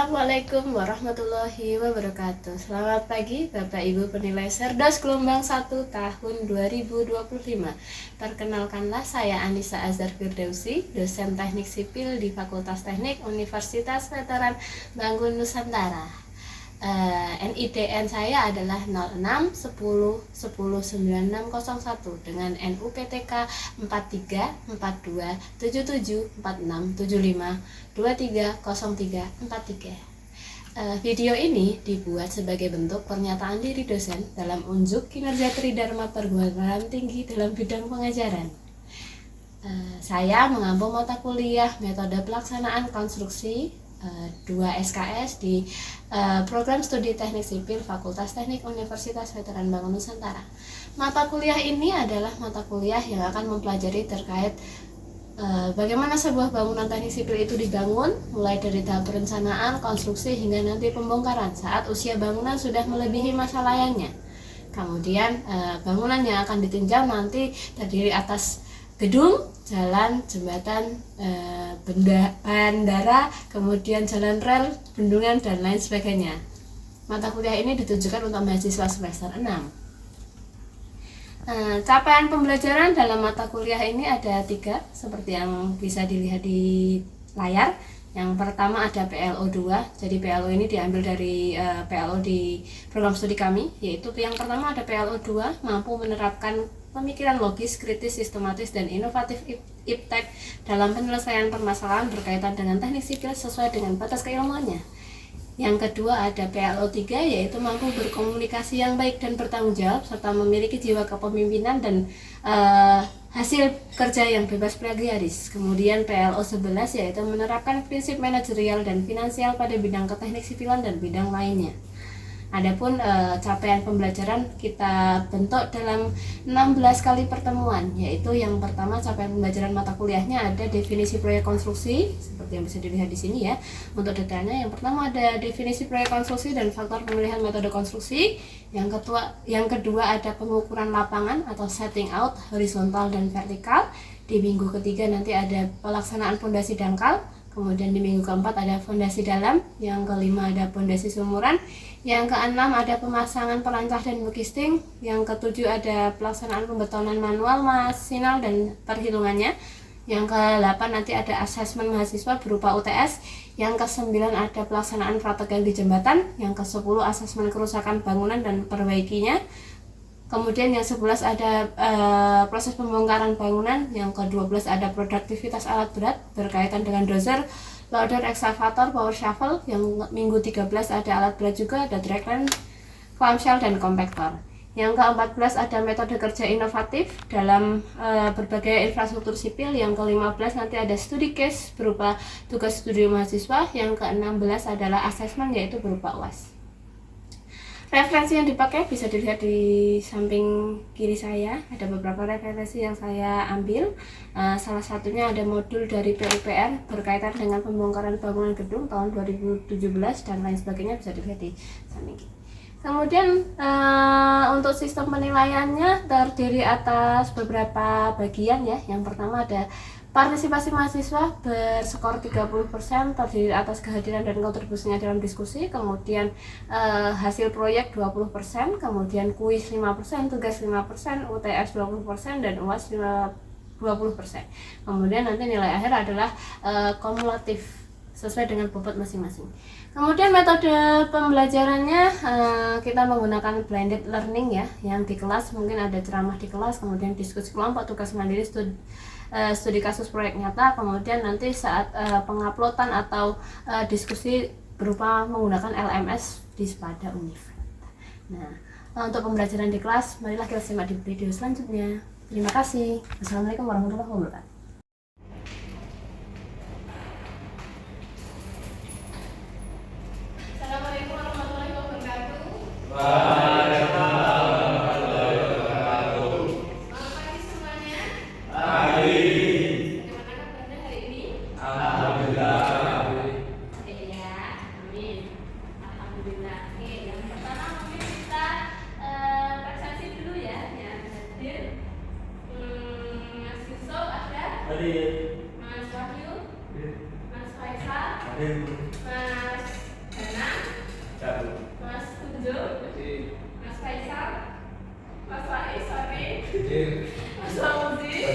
Assalamualaikum warahmatullahi wabarakatuh. Selamat pagi Bapak Ibu penilai Serdas gelombang 1 tahun 2025. Perkenalkanlah, saya Anissa Azhar Firdausi, dosen Teknik Sipil di Fakultas Teknik Universitas Veteran Bangun Nusantara. NIDN saya adalah 06 10 10 9601 dengan NUPTK 43 42 77 46 75 23 03 43. Video ini dibuat sebagai bentuk pernyataan diri dosen dalam unjuk kinerja Tridharma Perguruan Tinggi dalam bidang pengajaran. Saya mengampu mata kuliah metode pelaksanaan konstruksi 2 SKS di program studi teknik sipil Fakultas Teknik Universitas Veteran Bangun Nusantara. Mata kuliah ini adalah mata kuliah yang akan mempelajari terkait bagaimana sebuah bangunan teknik sipil itu dibangun, mulai dari tahap perencanaan, konstruksi, hingga nanti pembongkaran saat usia bangunan sudah melebihi masa layannya. Kemudian bangunan yang akan ditinjau nanti terdiri atas gedung, jalan, jembatan, bandara, kemudian jalan rel, bendungan, dan lain sebagainya. Mata kuliah ini ditujukan untuk mahasiswa semester 6. Capaian pembelajaran dalam mata kuliah ini ada 3, seperti yang bisa dilihat di layar. Yang pertama ada PLO 2, jadi PLO ini diambil dari PLO di program studi kami, yaitu yang pertama ada PLO 2, mampu menerapkan pemikiran logis, kritis, sistematis, dan inovatif iptek dalam penyelesaian permasalahan berkaitan dengan teknik sipil sesuai dengan batas keilmuannya. Yang kedua ada PLO 3, yaitu mampu berkomunikasi yang baik dan bertanggung jawab, serta memiliki jiwa kepemimpinan dan hasil kerja yang bebas plagiaris. Kemudian PLO 11, yaitu menerapkan prinsip manajerial dan finansial pada bidang keteknik sipilan dan bidang lainnya. Adapun capaian pembelajaran kita bentuk dalam 16 kali pertemuan, yaitu yang pertama capaian pembelajaran mata kuliahnya ada definisi proyek konstruksi, seperti yang bisa dilihat di sini ya. Untuk detailnya, yang pertama ada definisi proyek konstruksi dan faktor pemilihan metode konstruksi. Yang kedua ada pengukuran lapangan atau setting out horizontal dan vertikal. Di minggu ketiga nanti ada pelaksanaan fondasi dangkal. Kemudian di minggu keempat ada fondasi dalam, yang kelima ada fondasi sumuran, yang keenam ada pemasangan perancah dan bekisting, yang ketujuh ada pelaksanaan pembetonan manual, masinal, dan perhitungannya, yang ke-8 nanti ada asesmen mahasiswa berupa UTS, yang ke-9 ada pelaksanaan praktek di jembatan, yang ke-10 asesmen kerusakan bangunan dan perbaikinya. Kemudian yang 11 ada proses pembongkaran bangunan, yang ke-12 ada produktivitas alat berat berkaitan dengan dozer, loader, ekskavator, power shovel, yang minggu 13 ada alat berat juga, ada dragline, clamshell, dan kompaktor. Yang ke-14 ada metode kerja inovatif dalam berbagai infrastruktur sipil, yang ke-15 nanti ada studi case berupa tugas studi mahasiswa, yang ke-16 adalah asesmen yaitu berupa UAS. Referensi yang dipakai bisa dilihat di samping kiri saya, ada beberapa referensi yang saya ambil. Salah satunya ada modul dari PUPR berkaitan dengan pembongkaran bangunan gedung tahun 2017 dan lain sebagainya, bisa dilihat di samping kiri. Kemudian untuk sistem penilaiannya terdiri atas beberapa bagian ya. Yang pertama ada partisipasi mahasiswa berskor 30%, terdiri atas kehadiran dan kontribusinya dalam diskusi. Kemudian hasil proyek 20%, kemudian kuis 5%, tugas 5%, UTS 20%, dan UAS 20%. Kemudian nanti nilai akhir adalah kumulatif sesuai dengan bobot masing-masing. Kemudian metode pembelajarannya kita menggunakan blended learning ya, yang di kelas mungkin ada ceramah di kelas, kemudian diskusi kelompok, tugas mandiri, studi kasus proyek nyata, kemudian nanti saat penguploadan atau diskusi berupa menggunakan LMS di Spada Univ. Nah, untuk pembelajaran di kelas, marilah kita simak di video selanjutnya. Terima kasih. Wassalamualaikum warahmatullahi wabarakatuh. Assalamualaikum warahmatullahi wabarakatuh. Mas Wahyu, Mas Faisal, Mas Danang, Mas Tunjuk, Mas Faisal, Mas Faiz, sorry, Mas Fauzi,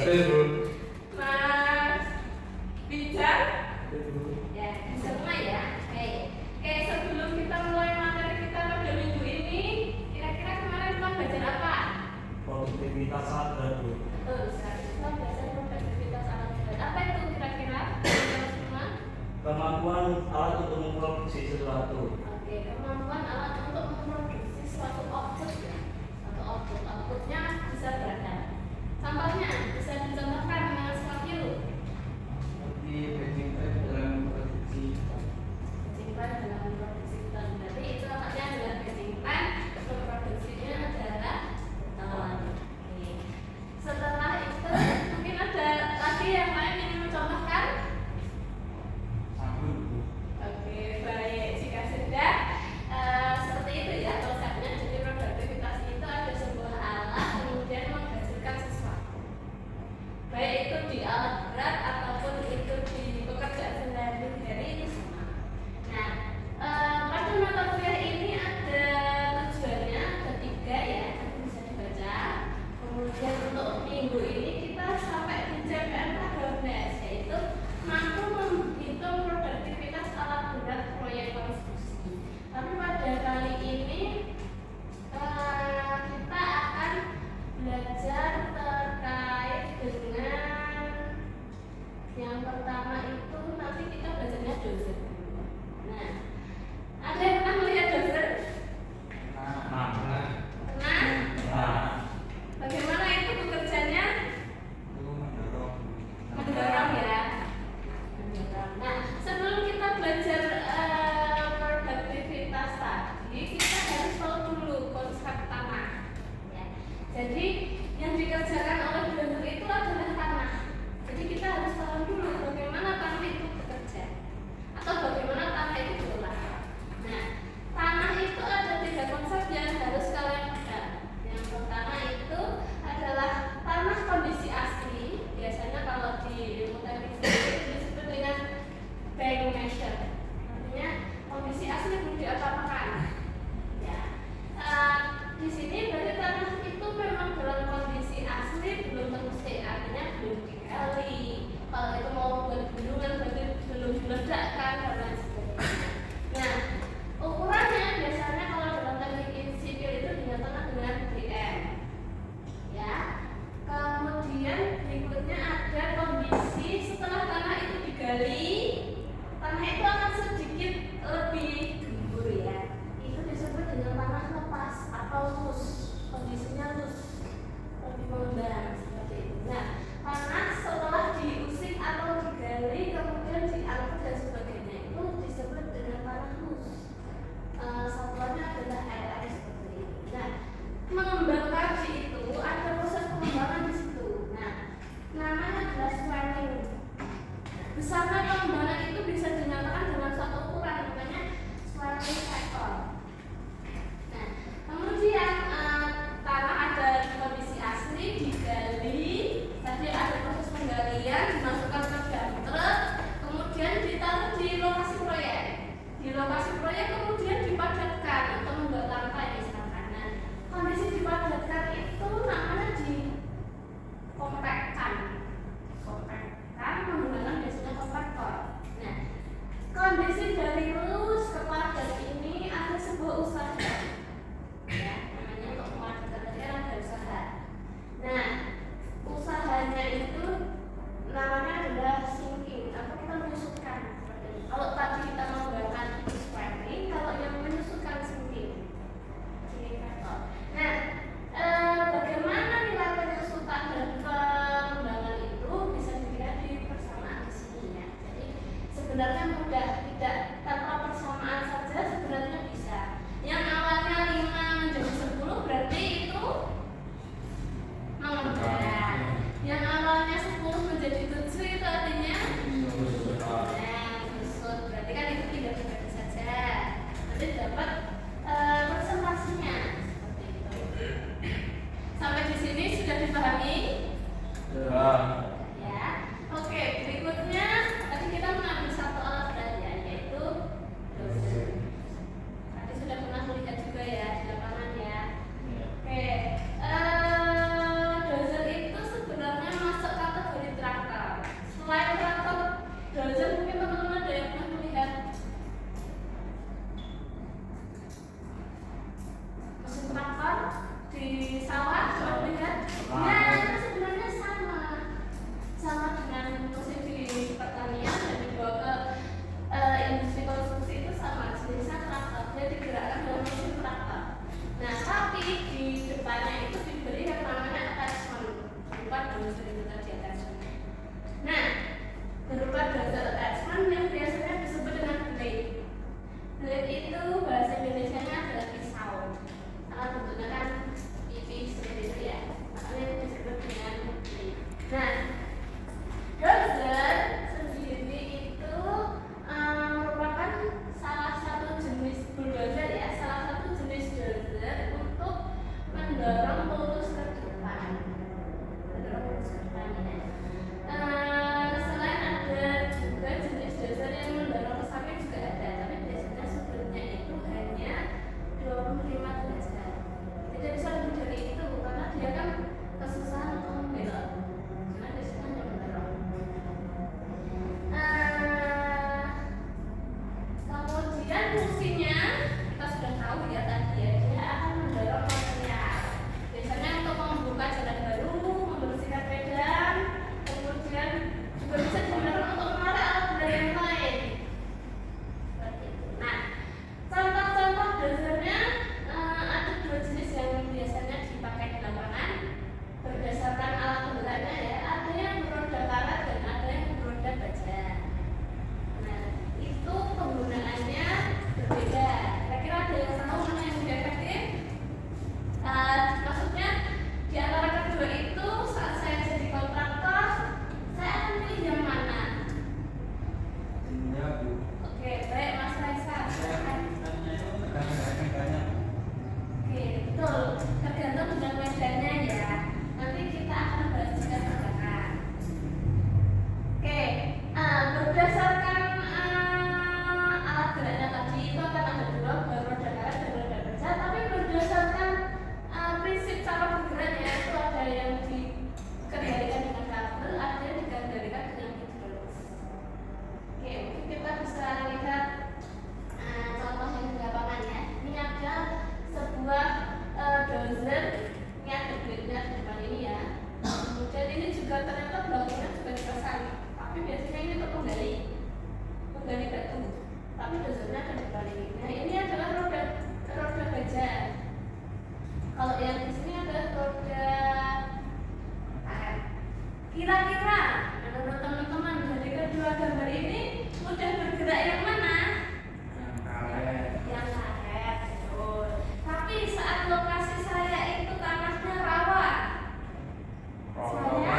Mas Bijar, ya semua ya. Oke, sebelum kita mulai materi kita pada minggu ini, kira-kira kemarin kita belajar apa? Produktivitas saat gabut. Kita belajar produktivitas alat berat. Apa itu kira-kira? Semua? Kemampuan alat untuk memproduksi sesuatu. Oke, kemampuan alat untuk memproduksi suatu output ya. Suatu output. Outputnya bisa beragam. Contohnya bisa dicontohkan dengan seperti itu. Seperti batching time dalam produksi. Batching plan dalam memproduksi hutan. Berarti itu artinya adalah batching plan. Memproduksinya adalah hutan. Oke. Setelah itu mungkin ada lagi yang lain yang mencontohkan. Oke, baik. Jika sudah seperti itu ya konsepnya. Jadi produktivitas itu ada sebuah alat kemudian menghasilkan sesuatu. Baik itu di alat berat ataupun itu di pekerjaan sehari-hari itu sama. Nah, pada mata kuliah ini ada tujuannya, ada 3 ya, nanti bisa dibaca. Kemudian untuk minggu ini kita sampai di CPN 12, yaitu mampu menghitung produktivitas alat berat proyek konstruksi. Tapi pada kali ini kita akan belajar terkait dengan yang pertama itu nanti kita belajarnya dozer. Nah, ada yang pernah melihat dozer? Nah, bagaimana itu bekerjanya? Mendorong ya. Mendorong. Nah, sebelum kita belajar produktivitas tadi, kita harus tahu dulu konsep tanah. Ya. Jadi yang dikerjakan oleh dozer itu adalah tanah. Jadi kita harus tahu dulu bagaimana tanah itu bekerja atau bagaimana tanah itu diolah. Nah, tanah itu ada 3 konsep yang harus kalian pegang. Yang pertama itu adalah tanah kondisi asli. Biasanya kalau di ilmu teknik itu disebut dengan bank measure. Artinya kondisi asli belum diapa-apakan. Ya. Di sini berarti tanah itu memang dalam kondisi asli, belum tentu artinya belum digali. Kalau itu mau buat bendungan berarti belum diledakkan dan lain sebagainya. Nah, ukurannya biasanya kalau dalam teknik sipil itu dinyatakan dengan DM. Ya. Kemudian berikutnya ada kondisi setelah tanah itu digali, tanah itu akan sedikit lebih gembur ya. Itu disebut dengan tanah lepas atau loose. Kondisinya loose, lebih mengembang seperti itu. Nah, tanah setelah diusik atau digali kemudian diangkut dan sebagainya itu disebut dengan tanah loose. Satuannya adalah air seperti itu. Nah, mengembang kaji itu ada proses pengembangan di situ. Nah, namanya adalah swelling. Besarnya pengembangan itu bisa dinyatakan dengan satu ukuran namanya swelling factor. Nah, kemudian tanah ada di kondisi asli digali, tadi ada proses penggalian dimasukkan ke dalam truk, kemudian ditaruh di lokasi proyek. Di lokasi proyek kemudian dipadatkan atau membuat lantai misalkan. Nah, kondisi dipadatkan itu namanya dikompakkan. Kompakkan menggunakan biasanya kompaktor. Nah, kondisi dari lurus ke padat ini ada sebuah usaha. Ya, namanya untuk memadatkan tadi ada usaha. Nah, usahanya itu namanya adalah sinking atau kita menyusutkan. Kalau tadi kita menggunakan swelling, kalau yang menyusutkan sinking. Nah, bagaimana nilai penyusutan dan pengembangan itu bisa dilihat di persamaan di sini ya. Jadi sebenarnya mudah, tidak tanpa persamaan saja sebenarnya bisa. Yang awalnya 5 menjadi 10 berarti itu mengembang. Yang awalnya 10 menjadi 7 itu artinya menyusut. Berarti kan itu tidak dibagi saja. Nanti dapat presentasinya seperti itu. Sampai di sini sudah dipahami? Ya. Oke, berikutnya tadi kita mengambil satu alat berat ya, yaitu berdasarkan alat geraknya tadi itu akan ada dua, roda karet dan roda kerja. Tapi berdasarkan prinsip cara bergeraknya itu ada yang dikendalikan dengan kabel, ada yang dikendalikan dengan hidrolis. Oke, mungkin kita bisa lihat contoh yang di lapangan ya. Ini ada sebuah dozer, ini ada blade-nya di depan ini ya. Kemudian ini juga ternyata belakangnya juga dipasang, tapi biasanya ini untuk menggali batu, tapi dozernya ada di depan ini. Nah ini adalah roda baja. Kalau yang di sini adalah roda karet. Kira-kira menurut teman-teman dari kedua gambar ini mudah bergerak yang mana? Yang karet, betul. Tapi saat lokasi saya itu tanahnya rawa, saya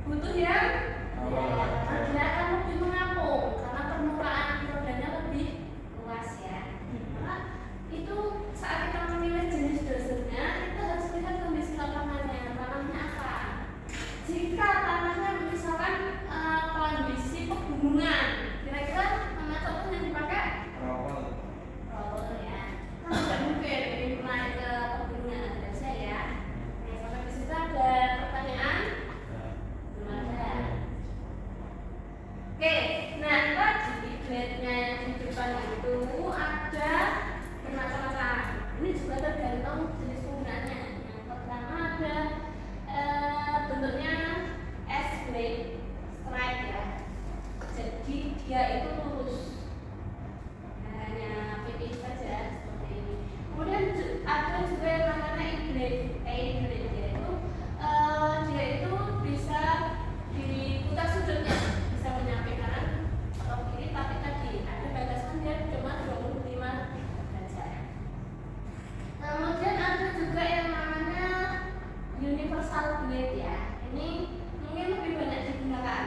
butuh yang dia akan lebih mengapung karena permukaan rodanya lebih luas ya. Maka itu saat kita memilih jenis dozernya kita harus lihat kondisi lapangannya, tanahnya apa. Jika tanahnya misalkan kondisi pegunungan, kira-kira mana contoh yang dipakai? Roller ya. Kan tidak mungkin ini naik ke pegunungan, ada saya ya. Nah sampai di situ ada pertanyaan? Belum ada. Oke, nah tadi blade-nya yang di depan itu ada bermacam-macam. Ini juga tergantung jenis penggunaannya. Yang pertama ada bentuknya S blade stripe ya. Jadi dia itu lurus. Hanya pipih saja seperti ini. Kemudian ada juga yang namanya A-blade yaitu dia itu bisa diputar sudutnya, bisa menyampai kanan atau kiri, tapi tadi ada batasan dia cuma 25 derajat. Kemudian ada juga yang namanya universal blade ya. Ini mungkin lebih banyak digunakan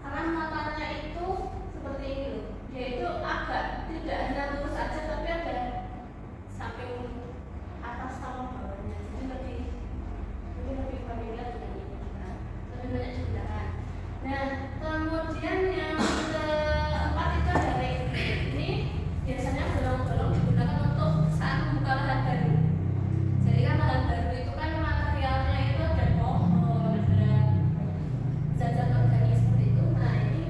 karena matanya itu seperti ini loh. Dia itu agak tidak hanya lurus saja tapi ada samping atas sama bawahnya, jadi lebih familiar dengan ini, lebih banyak digunakan. Nah kemudian yang keempat itu ada rake. Ini biasanya bolong-bolong digunakan untuk saat membuka lahan baru. Jadi kan lahan baru itu kan materialnya itu ada pohon, ada zat-zat organik seperti itu. Nah ini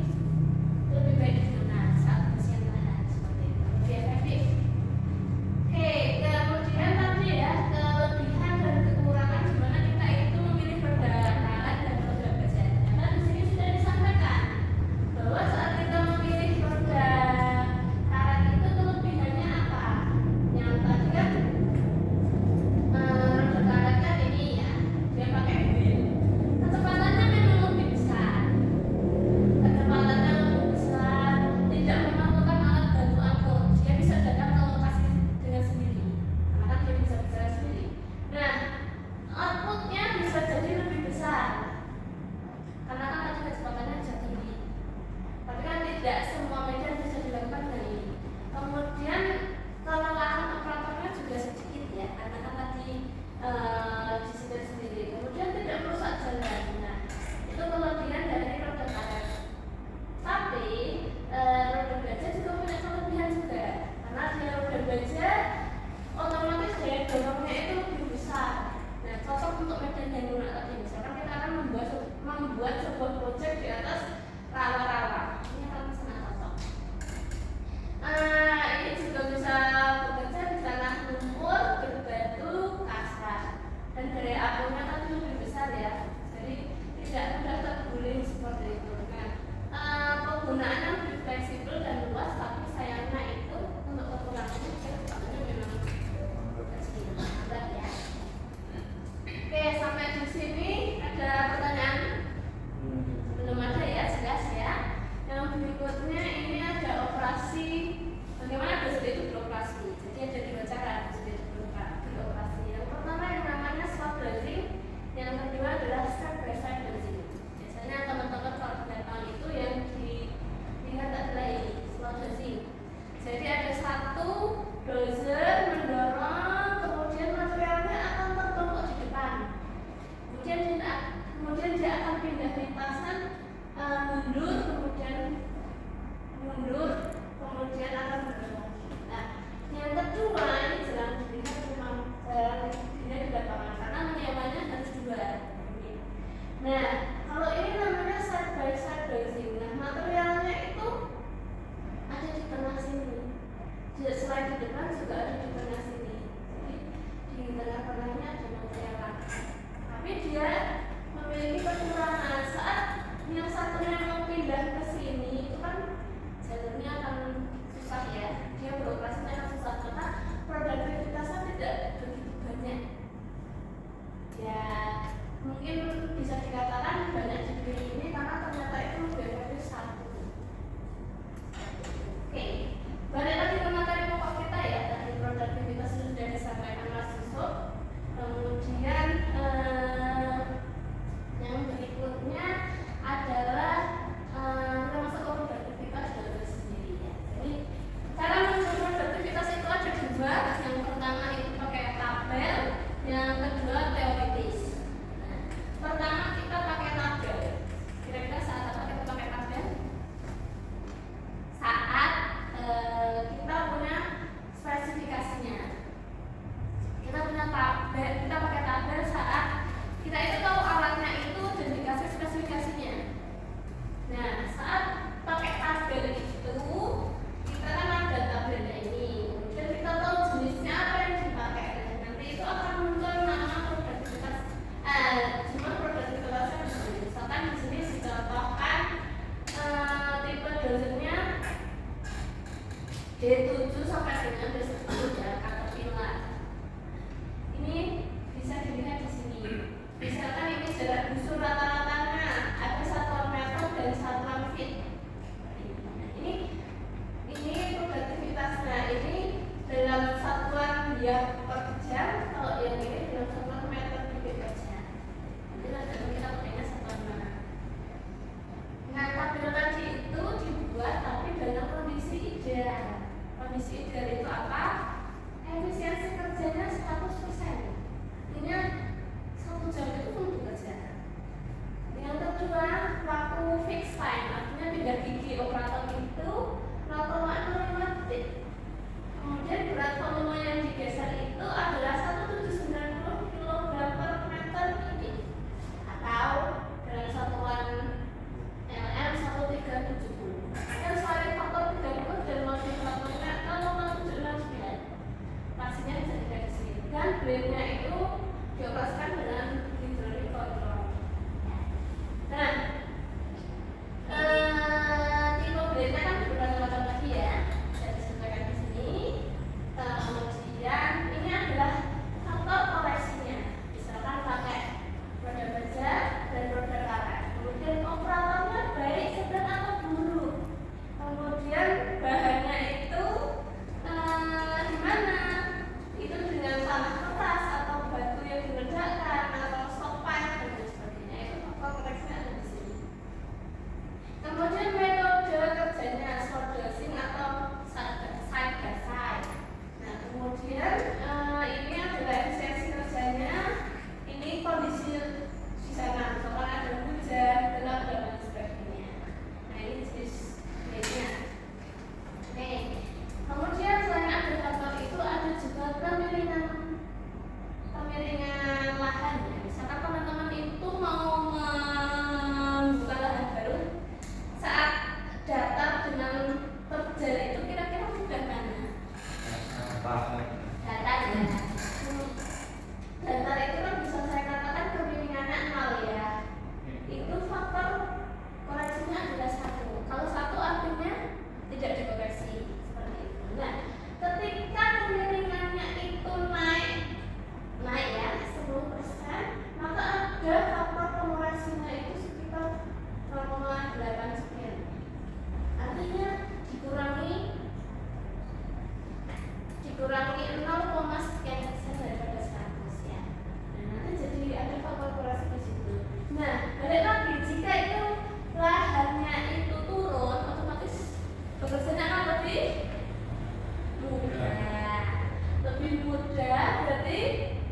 lebih baik digunakan saat pembersihan lahan seperti itu, lebih efektif. Oke, kemudian tadi ya kelebihan dan kekurangan gimana kita itu memilih roda karet dan roda baja. Ternyata di sini sudah disampaikan bahwa saat kita memilih roda karet itu kelebihannya apa? Yang tadi kan roda karet kan ini ya, dia pakai wheel. Kecepatannya memang lebih besar. Kecepatannya lebih besar, tidak memerlukan alat bantu angkut. Dia bisa datang ke lokasi dengan sendiri, karena kan dia bisa berjalan sendiri. Nah, outputnya bisa jadi lebih besar, karena kan tadi kecepatannya bisa tinggi. Tapi kan tidak semua medan bisa dilakukan dengan ini. Kemudian kelelahan operatornya juga sedikit ya, karena kan tadi disetir sendiri. Kemudian tidak merusak jalan. Nah, itu kelebihan dari roda karet. Tapi roda baja juga punya kelebihan juga, karena dia roda baja otomatis daya dorongnya itu lebih besar. Nah, cocok untuk medan yang lunak tadi. Misalkan kita akan membuat sebuah proyek di atas rawa-rawa, ini akan sangat cocok. Ini juga bisa bekerja di tanah lumpur, berbatu, kasar, dan daya apungnya tadi lebih besar ya. Jadi tidak mudah terguling seperti itu. Nah, penggunaannya lebih fleksibel dan luas, tapi sayangnya itu untuk kekurangannya kecepatannya memang kecil, lambat ya. Oke, sampai di sini ada pertanyaan? Belum ada ya? D7 sampai dengan D10 ya, caterpillar. Ini bisa dilihat di sini. Misalkan ini jarak busur rata-ratanya ada satuan meter dan satuan feet. Ini produktivitasnya ini dalam satuan dia per jam, kalau yang ini dalam satuan meter kubik per jam. Nanti kita pakainya satuan mana. Nah, tabel tadi itu dibuat tapi dalam kondisi ideal. Kondisi ideal itu apa? Efisiensi kerjanya 100%. Artinya 1 jam itu full bekerja. Yang kedua, waktu fixed time, artinya pindah gigi operator itu 0,05 detik. Kemudian berat volume yang digeser itu adalah 1790 kg per meter kubik atau dengan satuan LM 1370. Dan selain faktor 30 dan multiplikatornya 0,769. Pastinya bisa dilihat di sini. Dan blade-nya itu dioperasikan dengan hydraulic control. Nah, tipe blade-nya kan bermacam-macam lagi ya. Bisa disesuaikan di sini. Kemudian ini adalah faktor koreksinya. Misalkan pakai roda baja dan roda karet. Kemudian operatornya baik, sedang atau buruk. Kemudian bahannya itu di mana? Itu dengan tanah keras atau batu yang diledakkan atau stopak dan lain sebagainya. Itu faktor koreksinya ada di sini. Kemudian metode kerjanya swordosing atau side by side. Nah, kemudian ini adalah efisiensi kerjanya. Ini kondisi di sana, misalkan ada hujan, gelap dan lain sebagainya. Nah, ini jenis blade-nya. Oke. Kemudian selain ada faktor itu ada juga kemiringan lahan. Misalkan teman-teman itu mau membuka lahan baru, saat datar dengan terjal itu kira-kira mudah mana? Datar ya. Datar itu kan bisa saya katakan kemiringannya 0 ya. Itu faktor koreksinya adalah 1. Kalau 1 artinya tidak dikoreksi seperti itu. Nah, ketika kemiringannya itu naik ya 10%, maka ada faktor pengoreksinya itu sekitar 0,8 sekian. Artinya dikurangi 0, sekian persen daripada 100 ya. Nah, nanti jadi ada faktor koreksi di situ. Nah, balik lagi jika itu lahannya itu turun, otomatis bekerjanya akan lebih mudah. Lebih mudah berarti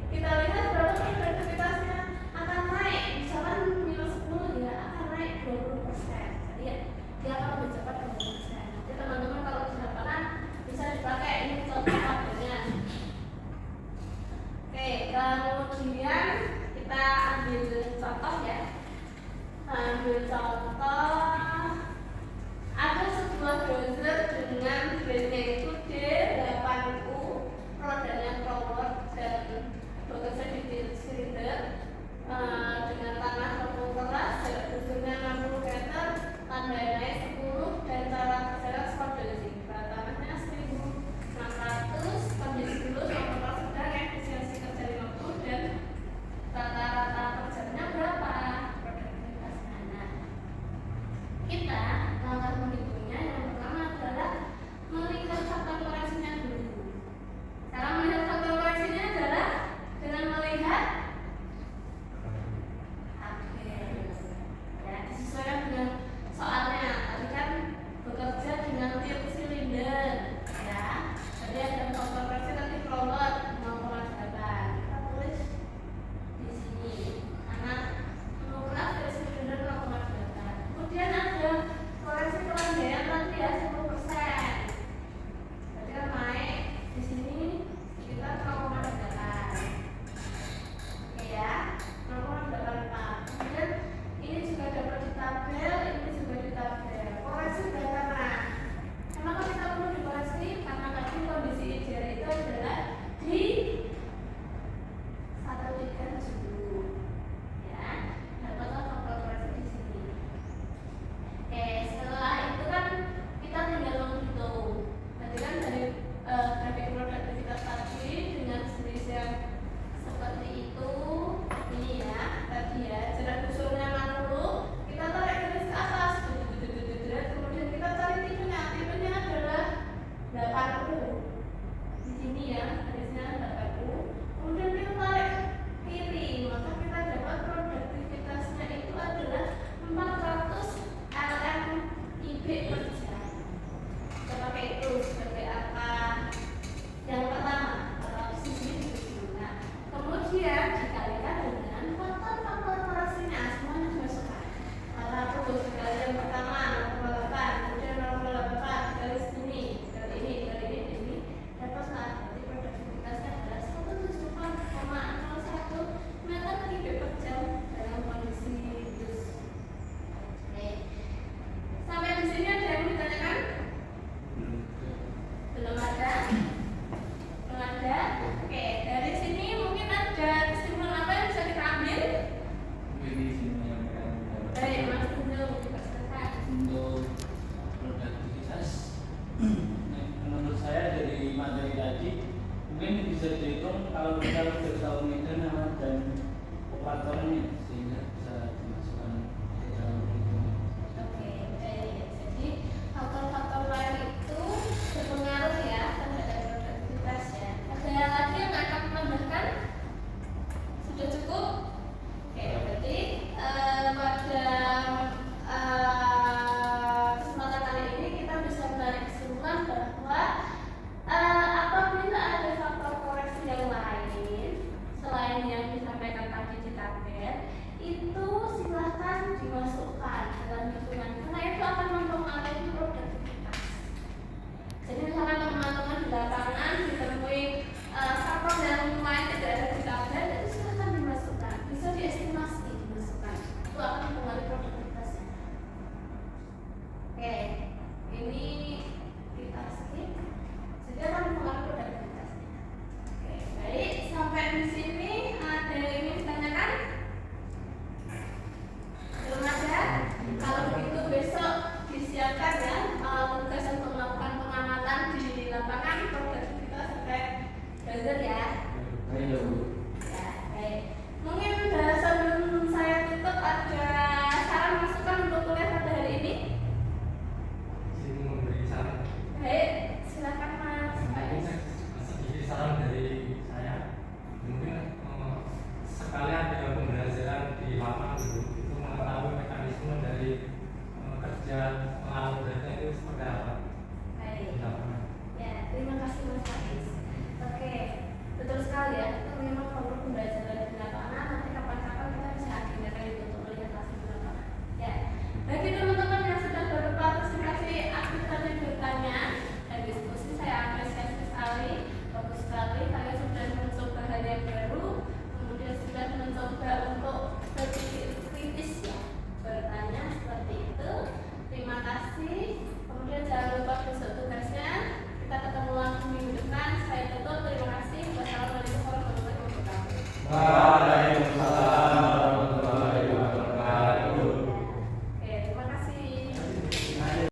kita lihat berapa produktivitasnya akan naik. Misalkan -10 ya akan naik 20%. Jadi ya, dia akan lebih cepat 20%. Nanti teman-teman kalau di lapangan bisa dipakai ini contoh tabelnya. Oke, kemudian kita ambil contoh ya. Ambil contoh, ada sebuah dozer dengan blade-nya itu D8U, rodanya crawler dan bekerja di silinder dengan tanah tepung keras, jarak dozernya 60 meter, tandanya 10 dan cara kerja swordosing. Tanahnya 1600, kondisi dulu sama sedang, efisiensi kerja 50 dan rata-rata kerjanya berapa? Produktivitasnya. Nah, kita langkah